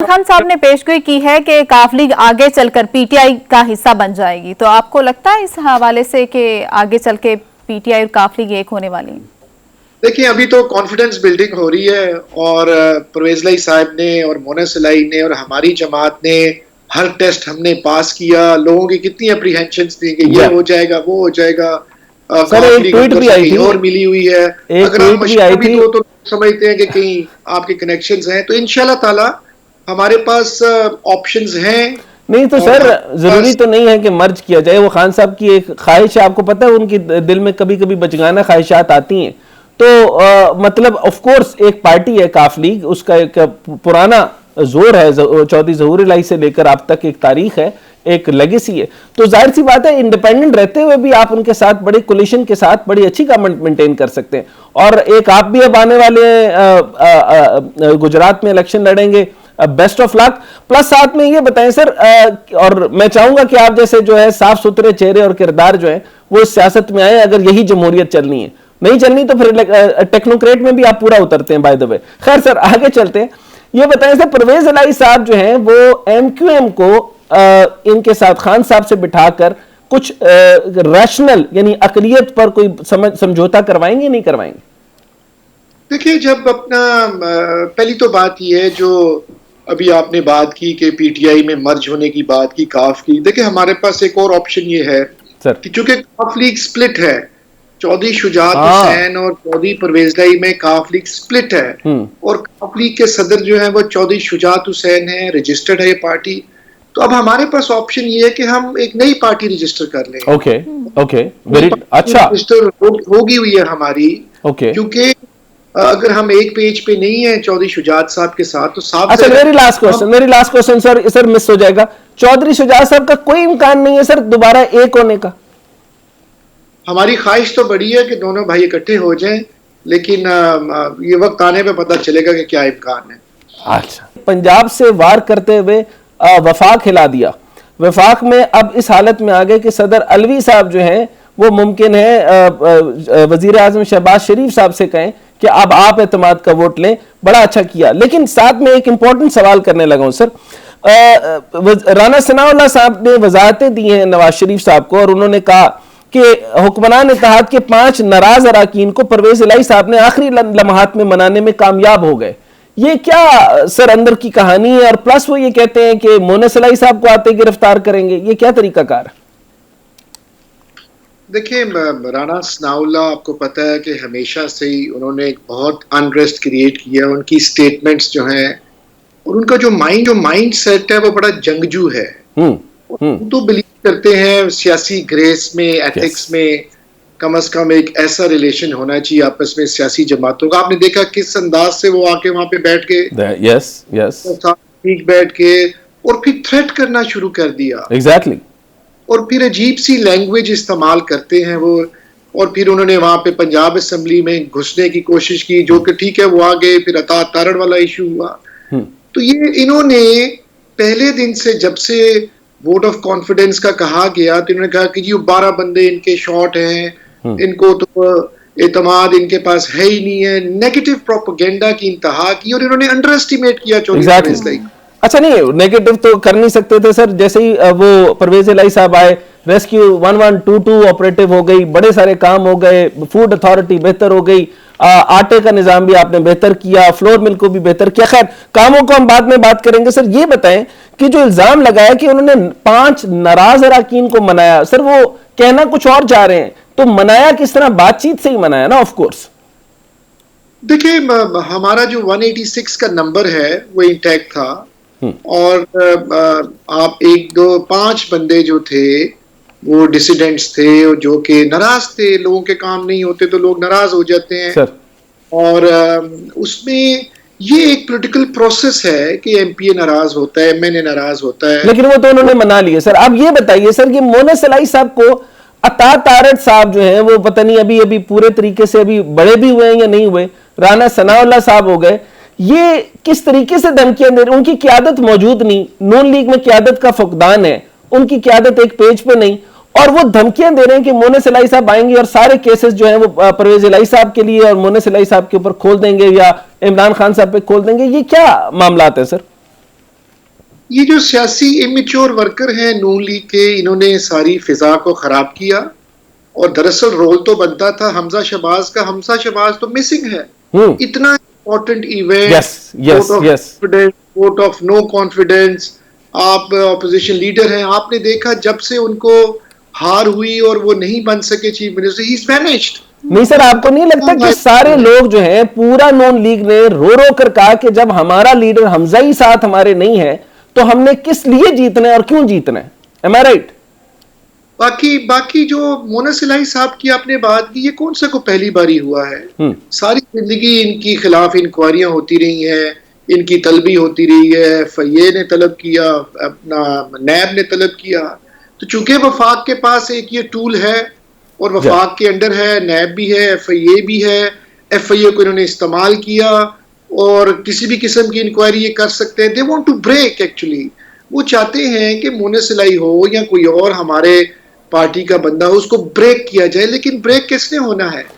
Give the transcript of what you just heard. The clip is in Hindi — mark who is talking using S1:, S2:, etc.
S1: खान साहब ने पेशगोई की है कि काफ लीग आगे चलकर पीटीआई का हिस्सा बन जाएगी, तो आपको लगता है इस हवाले से कि आगे चल के पीटीआई और काफ लीग एक होने वाली है?
S2: देखिए, अभी तो कॉन्फिडेंस बिल्डिंग हो रही है और परवेज लाई साहब ने और मोना सलाई ने और हमारी जमात ने हर टेस्ट हमने पास किया। लोगों की कितनी अप्रीहेंशंस थी कि ये हो जाएगा, वो हो जाएगा।
S3: सर एक ट्वीट भी आई थी
S2: और मिली हुई है। अगर आप मशहूर भी तो समझते हैं कि कहीं आपके कनेक्शंस हैं, तो इंशाल्लाह ताला हमारे पास ऑप्शंस हैं।
S3: नहीं तो सर जरूरी तो नहीं है कि मर्ज किया जाए। वो खान साहब की एक ख्वाहिश है, आपको पता है उनकी दिल में कभी कभी बचगाना ख्वाहिशात आती हैं। तो मतलब ऑफ कोर्स एक पार्टी है काफ लीग, उसका एक पुराना जोर है, चौधरी ज़हूर इलाही से लेकर आप तक एक तारीख है, एक लेगेसी है। तो जाहिर सी बात है इंडिपेंडेंट रहते हुए भी आप उनके साथ बड़े कोलिशन के साथ बड़ी अच्छी गवर्नमेंट मेंटेन कर सकते हैं। और एक आप भी अब आने वाले गुजरात में इलेक्शन लड़ेंगे, बेस्ट ऑफ लक। प्लस साथ में ये बताएं सर, और मैं चाहूंगा कि आप जैसे जो है साफ सुथरे चेहरे और किरदार जो है वो इस सियासत में आए, अगर यही जमहूरियत चलनी है। नहीं चलनी तो फिर टेक्नोक्रेट में भी आप पूरा उतरते हैं बाय द वे। खैर सर आगे चलते हैं। ये बताएं सर, परवेज इलाही साहब जो हैं वो एमक्यूएम को इनके साथ खान साहब से बिठाकर कुछ रैशनल यानी अकलियत पर कोई समझौता करवाएंगे, नहीं करवाएंगे?
S2: देखिए, जब अपना पहली तो बात यह है जो अभी आपने बात की कि पीटीआई में मर्ज होने की बात की काफ की। देखिए, हमारे पास एक और ऑप्शन ये है सर कि चूंकि काफ लीग स्प्लिट है, चौधरी शुजात हुसैन और चौधरी परवेज इलाही में काफ लीग स्प्लिट है और काफ लीग के सदर जो है वो चौधरी शुजात हुसैन है, रजिस्टर्ड है ये पार्टी। तो अब हमारे पास ऑप्शन ये है कि हम एक नई पार्टी रजिस्टर कर लें।
S3: ओके ओके, वेरी अच्छा,
S2: रजिस्टर होगी हुई है हमारी।
S3: ओके,
S2: क्योंकि अगर हम एक पेज पे नहीं है चौधरी शुजात साहब के साथ, तो साहब
S3: अच्छा मेरी लास्ट क्वेश्चन सर मिस हो जाएगा। चौधरी शुजात साहब का कोई इम्कान नहीं है सर दोबारा एक होने का?
S2: हमारी ख्वाहिश तो बड़ी है कि दोनों भाई इकट्ठे हो जाएं, लेकिन ये वक्त आने पे पता चलेगा कि क्या इम्कान है।
S3: अच्छा, पंजाब से वार करते हुए वफाक हिला दिया। वफाक में अब इस हालत में आ गए कि सदर अलवी साहब जो हैं वो मुमकिन है वजीर आजम शहबाज शरीफ साहब से कहें कि अब आप एतमाद का वोट लें। बड़ा अच्छा किया, लेकिन साथ में एक इंपॉर्टेंट सवाल करने लगा हूं सर। राना सनाउल्लाह साहब ने वजाहतें दी हैं नवाज शरीफ साहब को, और उन्होंने कहा कि हुक्मरान इत्तेहाद के 5 नाराज अरकान को परवेज इलाही साहब ने आखिरी लम्हात में मनाने में कामयाब हो गए। ये क्या सर अंदर की कहानी है? और प्लस वो ये कहते हैं कि मोना सलाई साहब को आते गिरफ्तार करेंगे, ये क्या तरीकाकार है?
S2: देखिए, राना सनाउल्लाह आपको पता है कि हमेशा से ही उन्होंने एक बहुत अनरेस्ट क्रिएट किया। उनकी स्टेटमेंट्स जो हैं और उनका जो माइंड सेट है वो बड़ा जंगजू है। तो बिलीव करते हैं सियासी ग्रेस में, एथिक्स में कम से कम एक ऐसा रिलेशन होना चाहिए आपस में सियासी जमातों का। आपने देखा किस अंदाज से वो आके वहां पे बैठ के ठीक बैठ के और फिर थ्रेट करना शुरू कर दिया।
S3: एग्जैक्टली।
S2: और फिर अजीब सी लैंग्वेज इस्तेमाल करते हैं वो। और फिर उन्होंने वहां पे पंजाब असेंबली में घुसने की कोशिश की, जो कि ठीक है वो आ गए, फिर अता तारड़ वाला इशू हुआ। तो ये इन्होंने पहले दिन से, जब से वोट ऑफ कॉन्फिडेंस का कहा गया, तो इन्होंने कहा कि जी 12 बंदे इनके शॉर्ट हैं, इनको तो एतमाद इनके पास है ही नहीं है। नेगेटिव प्रोपेगेंडा की इंतहा की और इन्होंने अंडर एस्टिमेट किया चौधरी।
S3: अच्छा, नहीं नेगेटिव तो कर नहीं सकते थे सर। जैसे ही वो परवेज इलाही साहब आए, रेस्क्यू 1122 ऑपरेटिव हो गई, बड़े सारे काम हो गए, फूड अथॉरिटी बेहतर हो गई, आटे का निजाम भी आपने बेहतर किया, फ्लोर मिल को भी बेहतर किया। खैर कामों को हम बाद में बात करेंगे। सर ये बताएं कि जो इल्जाम लगाया कि उन्होंने 5 नाराज अरकान को मनाया, सर वो कहना कुछ और जा रहे हैं, तो मनाया किस तरह? बातचीत से ही मनाया ना, ऑफ कोर्स।
S2: देखिए, हमारा जो 186 का नंबर है वो इंटैक्ट था। और आप 1 2 5 बंदे जो थे वो डिसिडेंट्स थे, जो कि नाराज थे। लोगों के काम नहीं होते तो लोग नाराज हो जाते हैं सर। और उसमें ये एक पॉलिटिकल प्रोसेस है कि एमपीए नाराज होता है, एमएनए नाराज होता है,
S3: लेकिन वो तो उन्होंने मना लिए सर। अब ये बताइए सर कि मोना सलाई साहब को अता तारड़ साहब जो है वो पता नहीं अभी पूरे तरीके से अभी बड़े भी हुए हैं या नहीं हुए, राना सनाउल्लाह साहब हो गए, ये किस तरीके से धमकियां दे रहे? उनकी क्यादत मौजूद नहीं, नून लीग में क्यादत का फुकदान है, उनकी क्यादत एक पेज पे नहीं, और वो धमकियां दे रहे हैं कि मोना सलाई साहब आएंगे और सारे केसेस जो हैं वो परवेज इलाही साहब के लिए और मोना सलाई साहब के ऊपर खोल देंगे या इमरान खान साहब पे खोल देंगे। ये क्या मामलात है सर?
S2: ये जो सियासी इमेच्योर वर्कर हैं नून लीग के, इन्होंने सारी फिजा को खराब किया। और दरअसल रोल तो बनता था हमजा शहबाज का, हमजा शहबाज तो मिसिंग है। इतना important event, vote of no confidence, आप ऑपोजिशन लीडर हैं, आपने देखा जब से उनको हार हुई और वो नहीं बन सके chief minister, he is vanished.
S3: नहीं सर, आपको नहीं लगता कि सारे लोग जो हैं, पूरा नून लीग ने रो रो कर कहा कि जब हमारा लीडर हमजा ही साथ हमारे नहीं है तो हमने किस लिए जीतना है और क्यों जीतना है? एम आई राइट?
S2: बाकी जो मोनस इलाही साहब की आपने बात की, ये कौन सा को पहली बारी हुआ है? सारी जिंदगी इनकी खिलाफ इंक्वायरियां होती रही हैं, इनकी तलबी होती रही है, FIA ने तलब किया, अपना नैब ने तलब किया। तो चूंकि वफाक के पास एक ये टूल है और वफाक के अंडर है, नैब भी है, FIA भी है, FIA को इन्होंने इस्तेमाल किया और किसी भी किस्म की इंक्वायरी ये कर सकते हैं। They want to break, actually वो चाहते हैं कि मोनस इलाही हो या कोई और हमारे पार्टी का बंदा हो, उसको ब्रेक किया जाए। लेकिन ब्रेक किसने होना है?